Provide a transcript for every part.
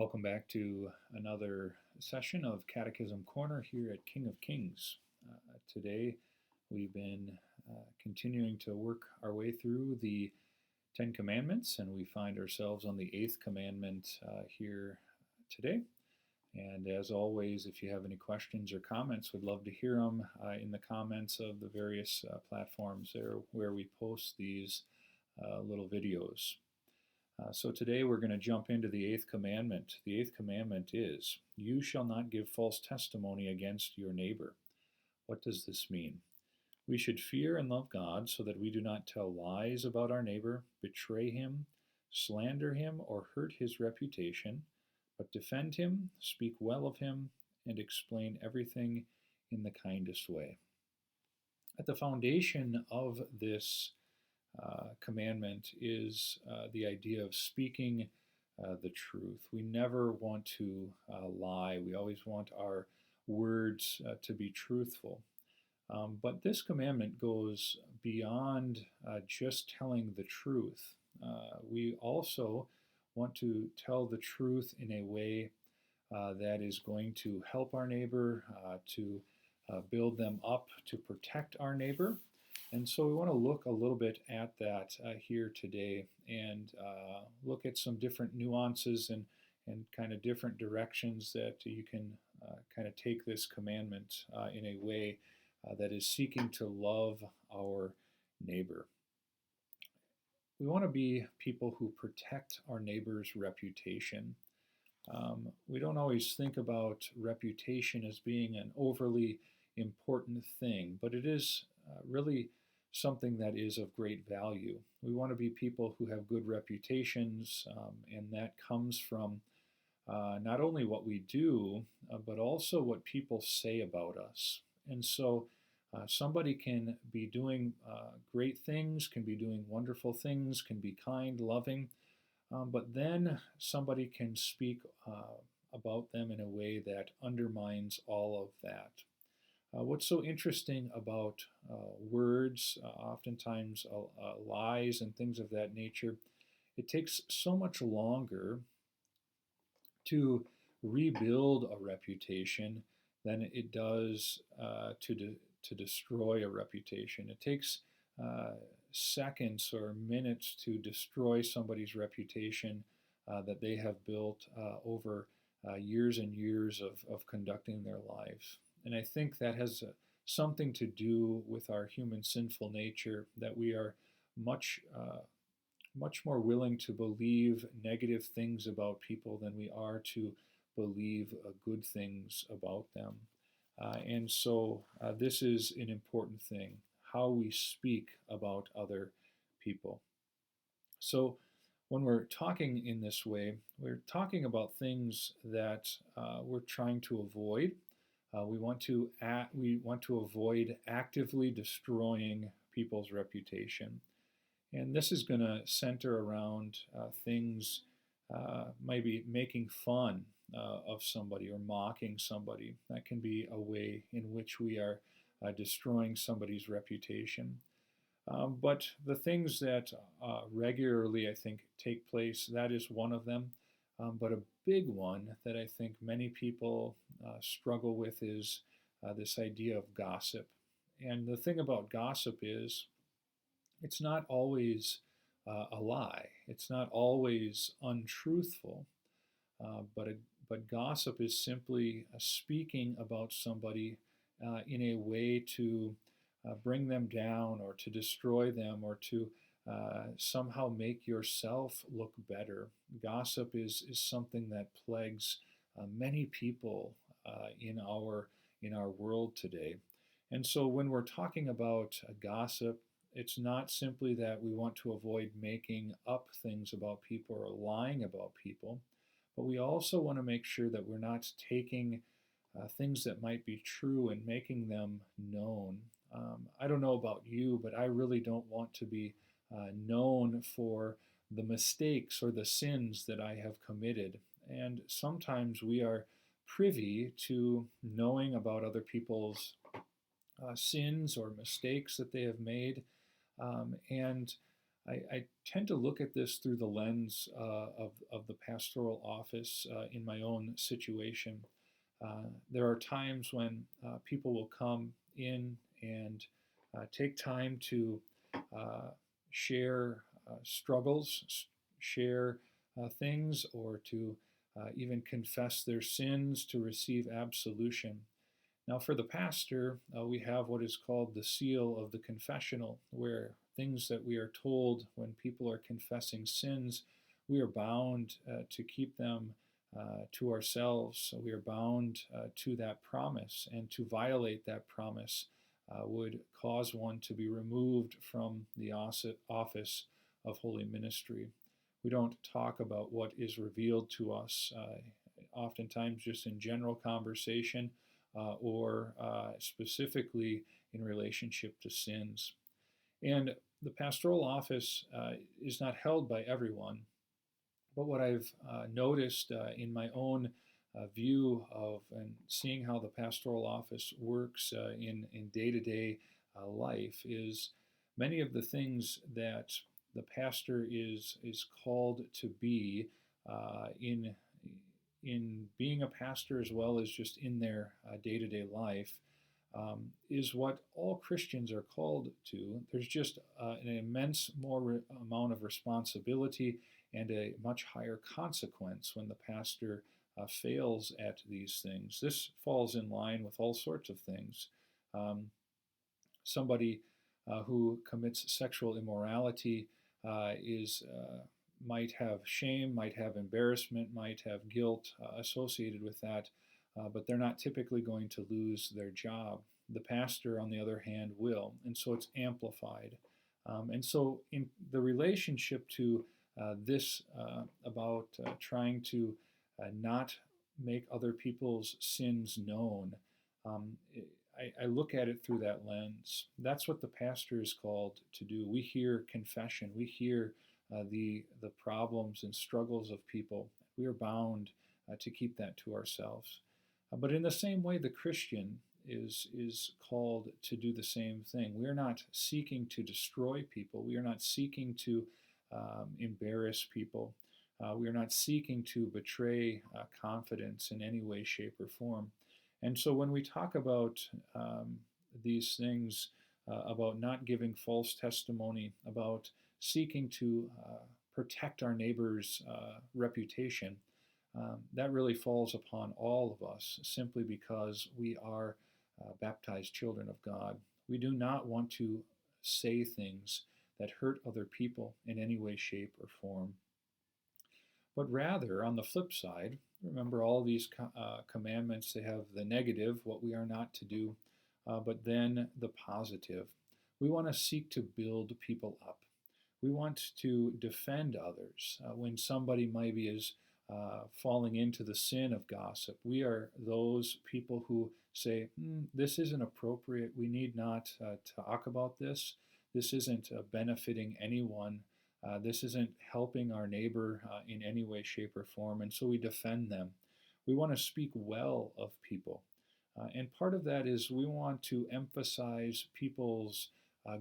Welcome back to another session of Catechism Corner here at King of Kings. Today we've been continuing to work our way through the Ten Commandments, and we find ourselves on the eighth commandment here today. And as always, if you have any questions or comments, we'd love to hear them in the comments of the various platforms there where we post these little videos. So today we're going to jump into the eighth commandment. The eighth commandment is, "You shall not give false testimony against your neighbor." What does this mean? We should fear and love God so that we do not tell lies about our neighbor, betray him, slander him, or hurt his reputation, but defend him, speak well of him, and explain everything in the kindest way. At the foundation of this commandment is the idea of speaking the truth. We never want to lie. We always want our words to be truthful. But this commandment goes beyond just telling the truth. We also want to tell the truth in a way that is going to help our neighbor, to build them up, to protect our neighbor. And so we want to look a little bit at that here today and look at some different nuances and kind of different directions that you can kind of take this commandment in a way that is seeking to love our neighbor. We want to be people who protect our neighbor's reputation. We don't always think about reputation as being an overly important thing, but it is really something that is of great value. We want to be people who have good reputations, and that comes from not only what we do, but also what people say about us. And so somebody can be doing great things, can be doing wonderful things, can be kind, loving, but then somebody can speak about them in a way that undermines all of that. What's so interesting about words, oftentimes lies and things of that nature, it takes so much longer to rebuild a reputation than it does to destroy a reputation. It takes seconds or minutes to destroy somebody's reputation that they have built over years and years of conducting their lives. And I think that has something to do with our human sinful nature, that we are much more willing to believe negative things about people than we are to believe good things about them. And so this is an important thing, how we speak about other people. So when we're talking in this way, we're talking about things that we're trying to avoid. We want to avoid actively destroying people's reputation. And this is going to center around things, maybe making fun of somebody or mocking somebody. That can be a way in which we are destroying somebody's reputation. But the things that regularly, I think, take place, that is one of them. But a big one that I think many people struggle with is this idea of gossip. And the thing about gossip is it's not always a lie. It's not always untruthful. But gossip is simply speaking about somebody in a way to bring them down or to destroy them or to somehow make yourself look better. Gossip is something that plagues many people in our world today. And so when we're talking about gossip, it's not simply that we want to avoid making up things about people or lying about people, but we also want to make sure that we're not taking things that might be true and making them known. I don't know about you, but I really don't want to be known for the mistakes or the sins that I have committed. And sometimes we are privy to knowing about other people's sins or mistakes that they have made. And I tend to look at this through the lens of the pastoral office in my own situation. There are times when people will come in and take time to share struggles, share things, or to even confess their sins to receive absolution. Now, for the pastor, we have what is called the seal of the confessional, where things that we are told when people are confessing sins, we are bound to keep them to ourselves. So we are bound to that promise, and to violate that promise would cause one to be removed from the office of holy ministry. We don't talk about what is revealed to us, oftentimes just in general conversation or specifically in relationship to sins. And the pastoral office is not held by everyone, but what I've noticed in my own view of and seeing how the pastoral office works in day-to-day life is many of the things that the pastor is called to be in being a pastor, as well as just in their day-to-day life, is what all Christians are called to. There's just an immense more amount of responsibility and a much higher consequence when the pastor fails at these things. This falls in line with all sorts of things. Somebody who commits sexual immorality is might have shame, might have embarrassment, might have guilt associated with that, but they're not typically going to lose their job. The pastor, on the other hand, will, and so it's amplified. And so, in the relationship to this about trying to not make other people's sins known, I look at it through that lens. That's what the pastor is called to do. We hear confession. We hear the problems and struggles of people. We are bound to keep that to ourselves. But in the same way, the Christian is called to do the same thing. We are not seeking to destroy people. We are not seeking to embarrass people. We are not seeking to betray confidence in any way, shape, or form. And so when we talk about these things, about not giving false testimony, about seeking to protect our neighbor's reputation, that really falls upon all of us simply because we are baptized children of God. We do not want to say things that hurt other people in any way, shape, or form. But rather, on the flip side, remember all these commandments, they have the negative, what we are not to do, but then the positive. We want to seek to build people up. We want to defend others. When somebody maybe is falling into the sin of gossip, we are those people who say, this isn't appropriate. We need not talk about this. This isn't benefiting anyone. This isn't helping our neighbor in any way, shape, or form. And so we defend them. We want to speak well of people. And part of that is we want to emphasize people's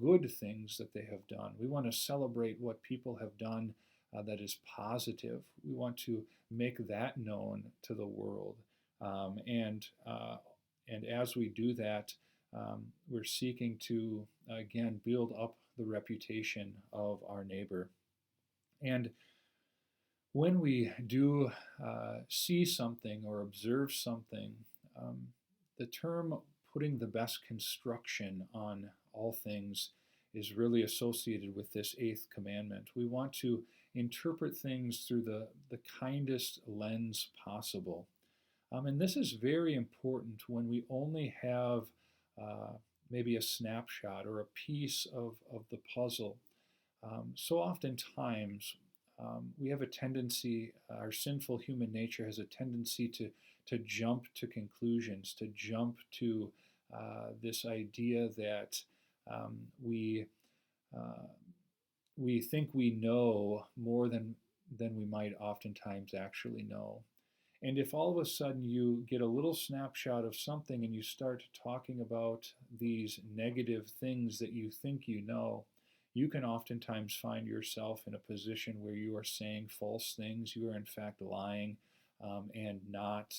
good things that they have done. We want to celebrate what people have done that is positive. We want to make that known to the world. And as we do that, we're seeking to, again, build up the reputation of our neighbor. And when we do see something or observe something, the term putting the best construction on all things is really associated with this eighth commandment. We want to interpret things through the kindest lens possible. And this is very important when we only have maybe a snapshot or a piece of the puzzle. So oftentimes we have a tendency, our sinful human nature has a tendency to jump to conclusions, to jump to this idea that we think we know more than we might oftentimes actually know. And if all of a sudden you get a little snapshot of something and you start talking about these negative things that you think you know, you can oftentimes find yourself in a position where you are saying false things. You are in fact lying, and not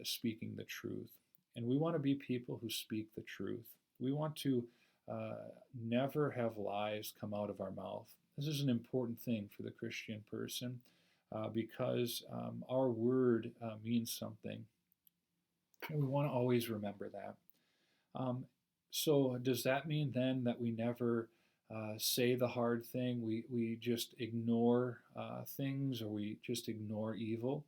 speaking the truth. And we want to be people who speak the truth. We want to never have lies come out of our mouth. This is an important thing for the Christian person, because our word means something. And we want to always remember that. So does that mean then that we never say the hard thing? We just ignore things, or we just ignore evil?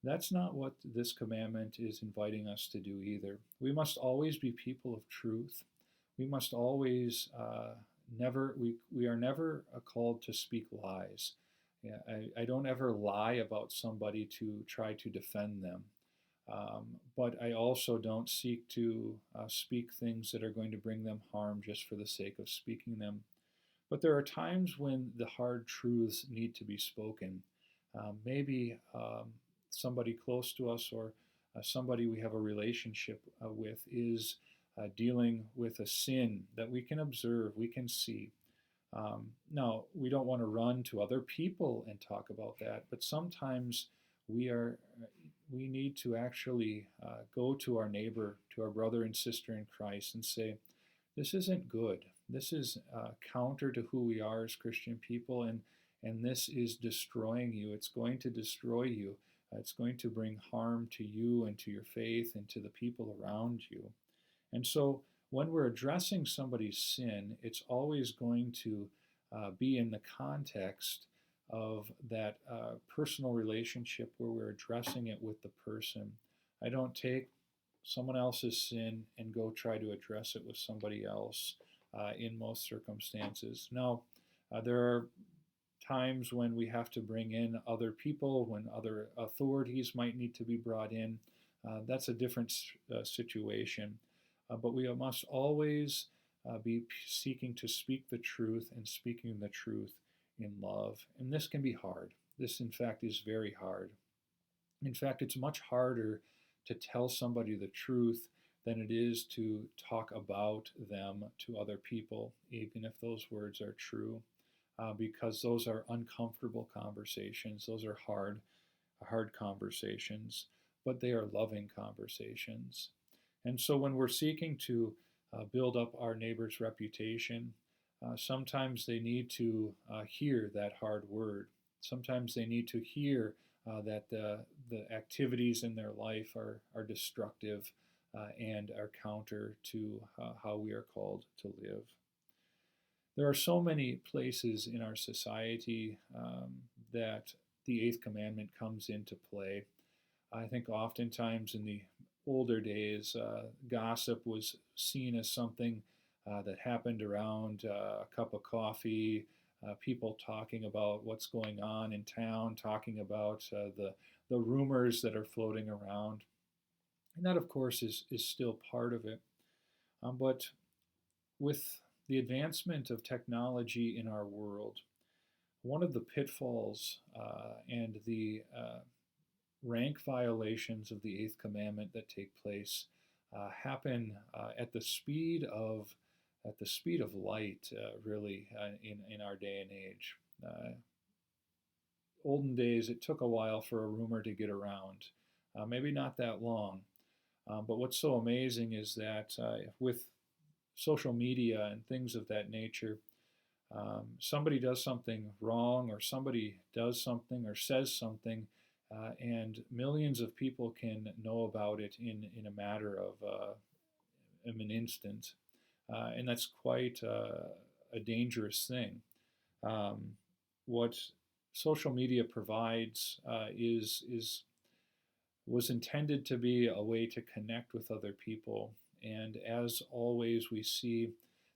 That's not what this commandment is inviting us to do either. We must always be people of truth. We must always we are never called to speak lies. Yeah, I don't ever lie about somebody to try to defend them. But I also don't seek to speak things that are going to bring them harm just for the sake of speaking them. But there are times when the hard truths need to be spoken. Maybe somebody close to us, or somebody we have a relationship with, is dealing with a sin that we can observe, we can see. Now, we don't want to run to other people and talk about that, but sometimes we need to actually go to our neighbor, to our brother and sister in Christ, and say, this isn't good. This is counter to who we are as Christian people, and this is destroying you. It's going to destroy you. It's going to bring harm to you and to your faith and to the people around you. And so when we're addressing somebody's sin, it's always going to be in the context of that personal relationship where we're addressing it with the person. I don't take someone else's sin and go try to address it with somebody else in most circumstances. Now, there are times when we have to bring in other people, when other authorities might need to be brought in. That's a different situation. But we must always be seeking to speak the truth, and speaking the truth in love. And this can be hard. This, in fact, is very hard. In fact, it's much harder to tell somebody the truth than it is to talk about them to other people, even if those words are true, because those are uncomfortable conversations. Those are hard conversations, but they are loving conversations. And so when we're seeking to build up our neighbor's reputation, sometimes they need to hear that hard word. Sometimes they need to hear that the activities in their life are destructive and are counter to how we are called to live. There are so many places in our society that the Eighth Commandment comes into play. I think oftentimes in the older days, gossip was seen as something that happened around a cup of coffee, people talking about what's going on in town, talking about the rumors that are floating around. And that, of course, is still part of it. But with the advancement of technology in our world, one of the pitfalls and the rank violations of the Eighth Commandment that take place happen at the speed of light, really, in our day and age. Olden days, it took a while for a rumor to get around, maybe not that long. But what's so amazing is that with social media and things of that nature, somebody does something wrong, or somebody does something or says something, and millions of people can know about it in a matter of an instant. And that's quite a dangerous thing. What social media provides was intended to be a way to connect with other people. And as always, we see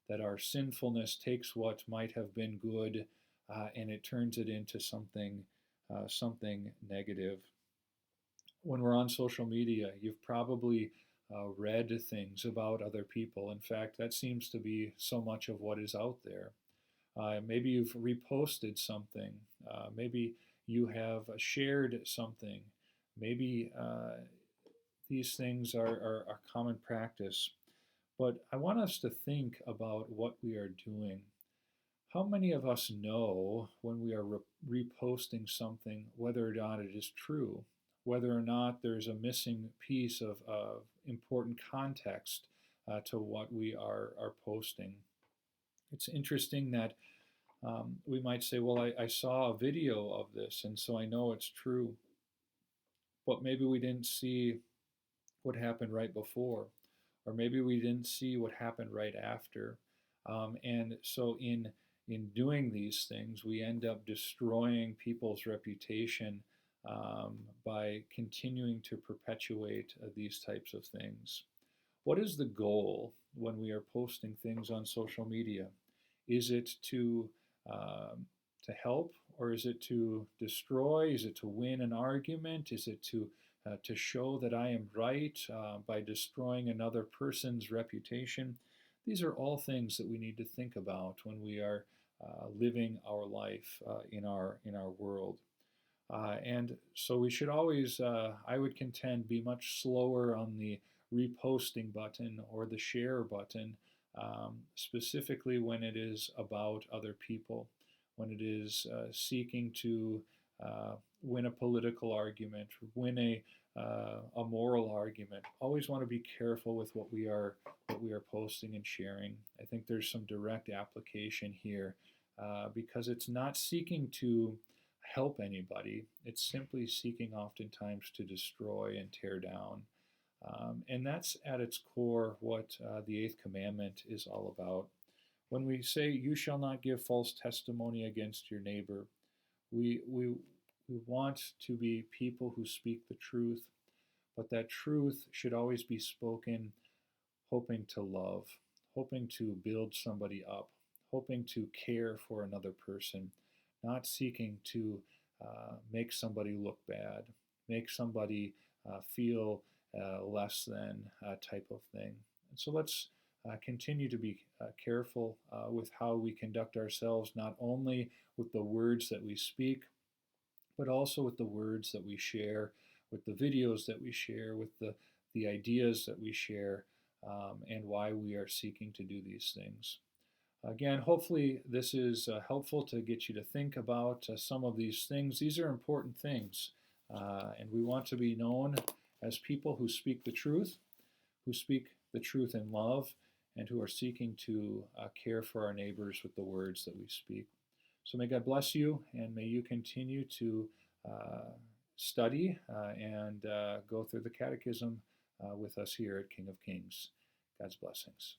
that our sinfulness takes what might have been good and it turns it into something negative. When we're on social media, you've probably read things about other people. In fact, that seems to be so much of what is out there. Maybe you've reposted something. Maybe you have shared something. Maybe these things are common practice. But I want us to think about what we are doing. How many of us know when we are reposting something whether or not it is true, whether or not there's a missing piece of important context to what we are posting? It's interesting that we might say, well, I saw a video of this, and so I know it's true. But maybe we didn't see what happened right before, or maybe we didn't see what happened right after. And so in doing these things, we end up destroying people's reputation by continuing to perpetuate these types of things. What is the goal when we are posting things on social media? Is it to help, or is it to destroy? Is it to win an argument? Is it to show that I am right by destroying another person's reputation? These are all things that we need to think about when we are living our life in our world. And so we should always, I would contend, be much slower on the reposting button or the share button, specifically when it is about other people, when it is seeking to win a political argument, win a moral argument. Always want to be careful with what we are posting and sharing. I think there's some direct application here because it's not seeking to help anybody. It's simply seeking oftentimes to destroy and tear down. And that's at its core what the eighth commandment is all about. When we say, you shall not give false testimony against your neighbor, we want to be people who speak the truth, but that truth should always be spoken hoping to love, hoping to build somebody up, hoping to care for another person, not seeking to make somebody look bad, make somebody feel less than type of thing. And so let's continue to be careful with how we conduct ourselves, not only with the words that we speak, but also with the words that we share, with the videos that we share, with the ideas that we share, and why we are seeking to do these things. Again, hopefully this is helpful to get you to think about some of these things. These are important things, and we want to be known as people who speak the truth in love, and who are seeking to care for our neighbors with the words that we speak. So may God bless you, and may you continue to study and go through the Catechism with us here at King of Kings. God's blessings.